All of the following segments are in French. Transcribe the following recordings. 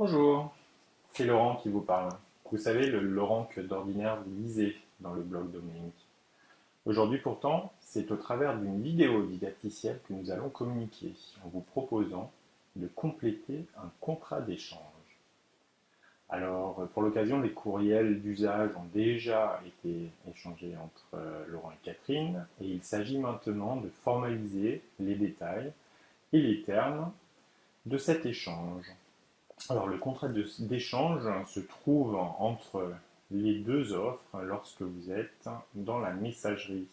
Bonjour, c'est Laurent qui vous parle. Vous savez, le Laurent que d'ordinaire vous lisez dans le blog Dominique. Aujourd'hui pourtant, c'est au travers d'une vidéo didacticielle que nous allons communiquer en vous proposant de compléter un contrat d'échange. Alors, pour l'occasion, les courriels d'usage ont déjà été échangés entre Laurent et Catherine et il s'agit maintenant de formaliser les détails et les termes de cet échange. Alors, le contrat d'échange se trouve entre les deux offres lorsque vous êtes dans la messagerie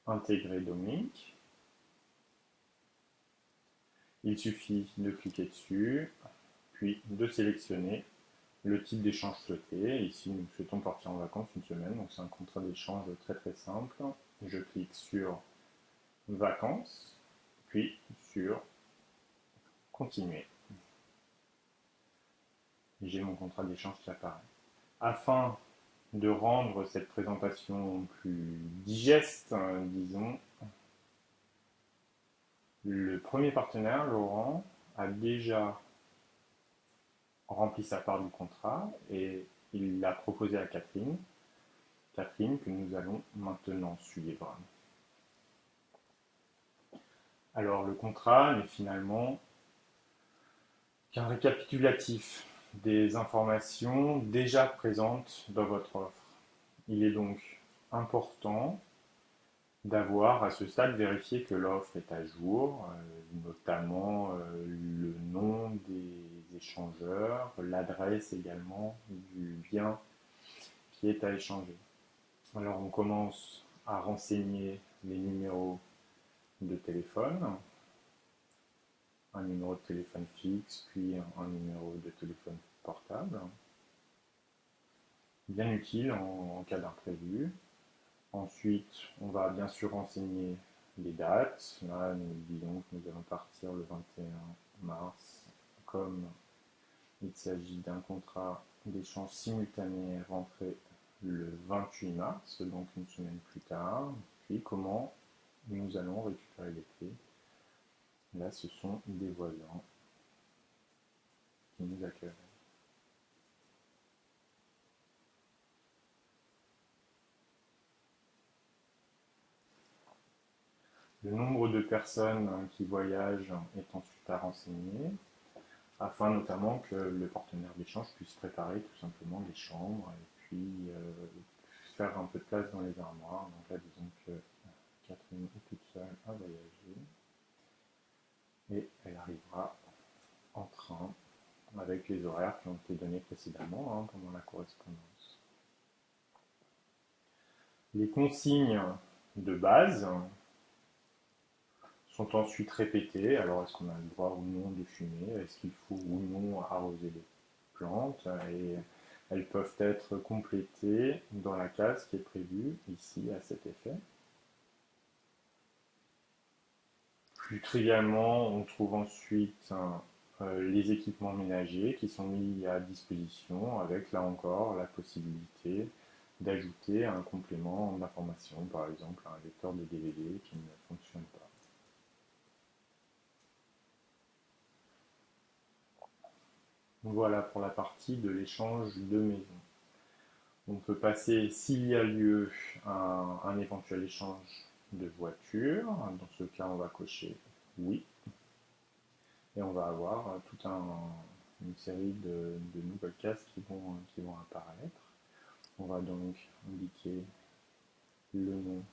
intégrée Dominique. Il suffit de cliquer dessus, puis de sélectionner le type d'échange souhaité. Ici, nous souhaitons partir en vacances une semaine, donc c'est un contrat d'échange très très simple. Je clique sur vacances, puis sur continuer. J'ai mon contrat d'échange qui apparaît. Afin de rendre cette présentation plus digeste, disons, le premier partenaire, Laurent, a déjà rempli sa part du contrat et il l'a proposé à Catherine. Catherine que nous allons maintenant suivre. Alors le contrat n'est finalement qu'un récapitulatif des informations déjà présentes dans votre offre. Il est donc important d'avoir à ce stade vérifié que l'offre est à jour, notamment le nom des échangeurs, l'adresse également du bien qui est à échanger. Alors on commence à renseigner les numéros de téléphone, un numéro de téléphone fixe, puis un numéro de téléphone portable, bien utile en cas d'imprévu. Ensuite, on va bien sûr renseigner les dates. Là, nous disons que nous allons partir le 21 mars. Comme il s'agit d'un contrat d'échange simultané rentré le 28 mars, donc une semaine plus tard. Puis comment nous allons récupérer les clés. Là, ce sont des voisins qui nous accueillent. Le nombre de personnes qui voyagent est ensuite à renseigner, afin notamment que le partenaire d'échange puisse préparer tout simplement les chambres et puis faire un peu de place dans les armoires. Donc là, disons que Catherine est toute seule à voyager et elle arrivera en train avec les horaires qui ont été donnés précédemment pendant la correspondance. Les consignes de base sont ensuite répétées. Alors, est-ce qu'on a le droit ou non de fumer? Est-ce qu'il faut ou non arroser les plantes? Et elles peuvent être complétées dans la case qui est prévue ici à cet effet. Plus trivialement, on trouve ensuite les équipements ménagers qui sont mis à disposition avec là encore la possibilité d'ajouter un complément d'information, par exemple un lecteur de DVD qui ne fonctionne pas. Voilà pour la partie de l'échange de maison. On peut passer, s'il y a lieu, à un éventuel échange de voiture. Dans ce cas, on va cocher oui. Et on va avoir toute une série de nouvelles cases qui vont apparaître. On va donc indiquer le nom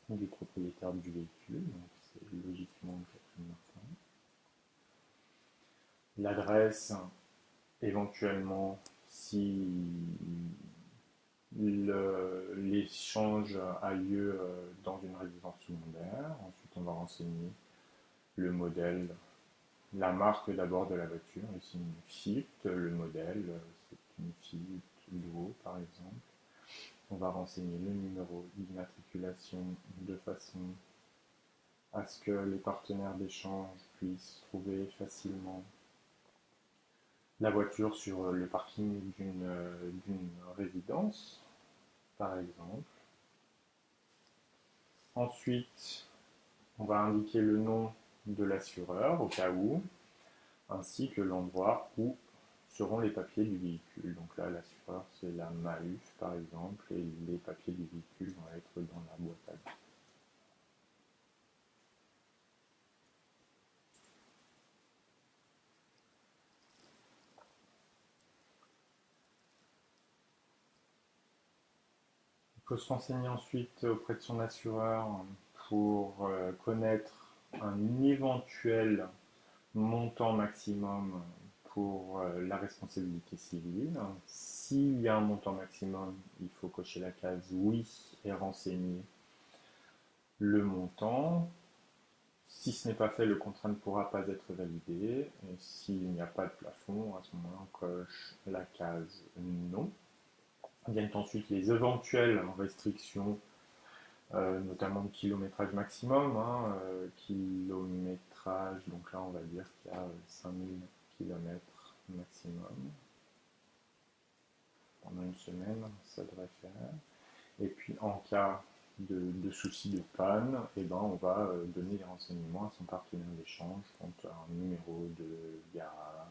du propriétaire du véhicule, donc c'est logiquement Catherine Martin. L'adresse, éventuellement, si l'échange a lieu dans une résidence secondaire. Ensuite, on va renseigner le modèle, la marque d'abord de la voiture, ici une Fiat, le modèle, c'est une Fiat Duo par exemple. On va renseigner le numéro d'immatriculation de façon à ce que les partenaires d'échange puissent trouver facilement la voiture sur le parking d'une résidence, par exemple. Ensuite, on va indiquer le nom de l'assureur au cas où. ainsi que l'endroit où seront les papiers du véhicule. Donc là, l'assureur, c'est la MAUF par exemple, et les papiers du véhicule vont être dans la boîte à gants. Il faut se renseigner ensuite auprès de son assureur pour connaître un éventuel montant maximum pour la responsabilité civile. S'il y a un montant maximum, il faut cocher la case oui et renseigner le montant. Si ce n'est pas fait, le contrat ne pourra pas être validé. Et s'il n'y a pas de plafond, à ce moment-là, on coche la case non. Viennent ensuite les éventuelles restrictions, notamment de kilométrage maximum. Kilométrage, donc là on va dire qu'il y a 5000 km maximum. Pendant une semaine, ça devrait faire. Et puis en cas de soucis de panne, eh ben, on va donner les renseignements à son partenaire d'échange, donc un numéro de garage,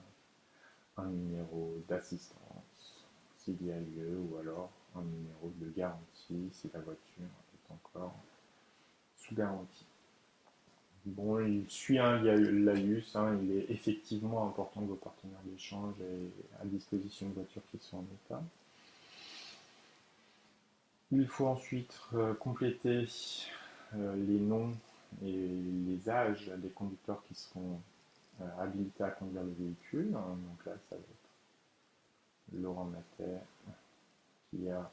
un numéro d'assistance s'il y a lieu, ou alors un numéro de garantie si la voiture est encore sous garantie. Bon, il suit l'AIUS, il est effectivement important que vos partenaires d'échange aient à disposition de voitures qui sont en état. Il faut ensuite compléter les noms et les âges des conducteurs qui seront habilités à conduire le véhicule. Donc là, ça va être Laurent Mater, qui a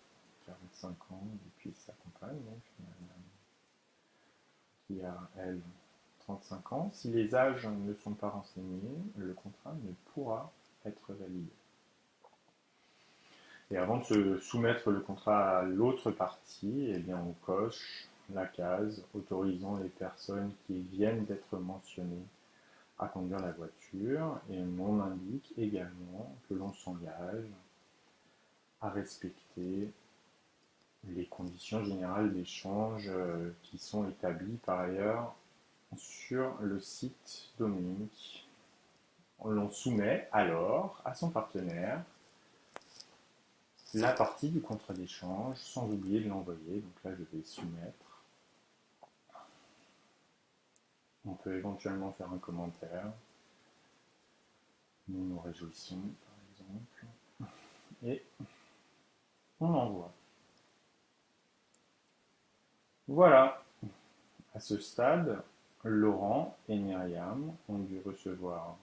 45 ans, et puis sa compagne, donc, qui a, elle, 35 ans. Si les âges ne sont pas renseignés, le contrat ne pourra être validé. Et avant de se soumettre le contrat à l'autre partie, eh bien on coche la case autorisant les personnes qui viennent d'être mentionnées à conduire la voiture, et on indique également que l'on s'engage à respecter les conditions générales d'échange qui sont établies par ailleurs sur le site Dominique. On soumet alors à son partenaire la partie du contrat d'échange sans oublier de l'envoyer. Donc là, je vais soumettre. On peut éventuellement faire un commentaire. Nous nous réjouissons, par exemple. Et on envoie. Voilà. À ce stade, Laurent et Myriam ont dû recevoir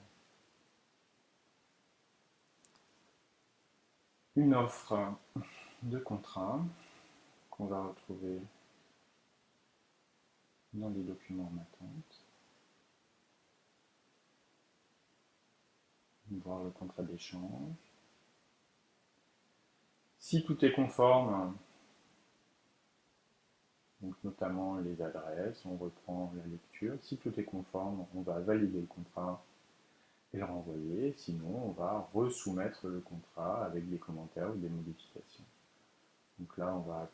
une offre de contrat qu'on va retrouver dans les documents en attente. Voir le contrat d'échange. Si tout est conforme, donc notamment les adresses, on reprend la lecture. Si tout est conforme, on va valider le contrat et le renvoyer. Sinon, on va resoumettre le contrat avec des commentaires ou des modifications. Donc là, on va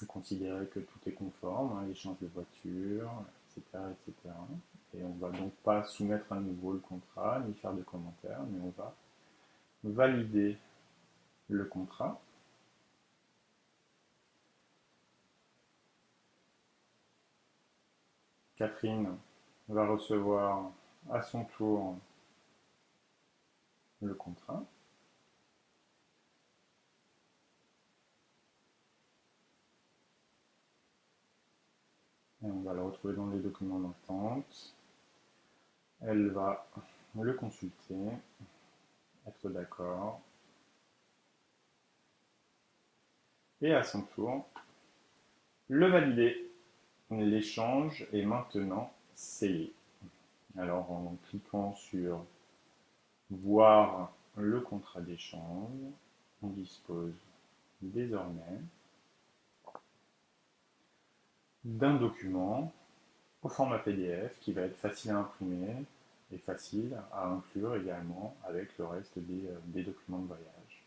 considérer que tout est conforme, l'échange de voitures, etc., etc. Et on ne va donc pas soumettre à nouveau le contrat, ni faire de commentaires, mais on va valider le contrat. Catherine va recevoir à son tour le contrat. Et on va le retrouver dans les documents d'attente. Elle va le consulter, être d'accord. Et à son tour, le valider. L'échange est maintenant scellé. Alors en cliquant sur voir le contrat d'échange, on dispose désormais d'un document au format PDF qui va être facile à imprimer et facile à inclure également avec le reste des documents de voyage.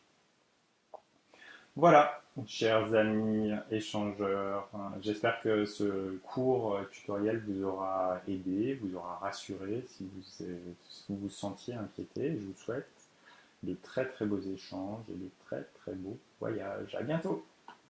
Voilà, chers amis échangeurs, j'espère que ce court tutoriel vous aura aidé, vous aura rassuré si vous vous sentiez inquiété. Je vous souhaite de très très beaux échanges et de très très beaux voyages. À bientôt!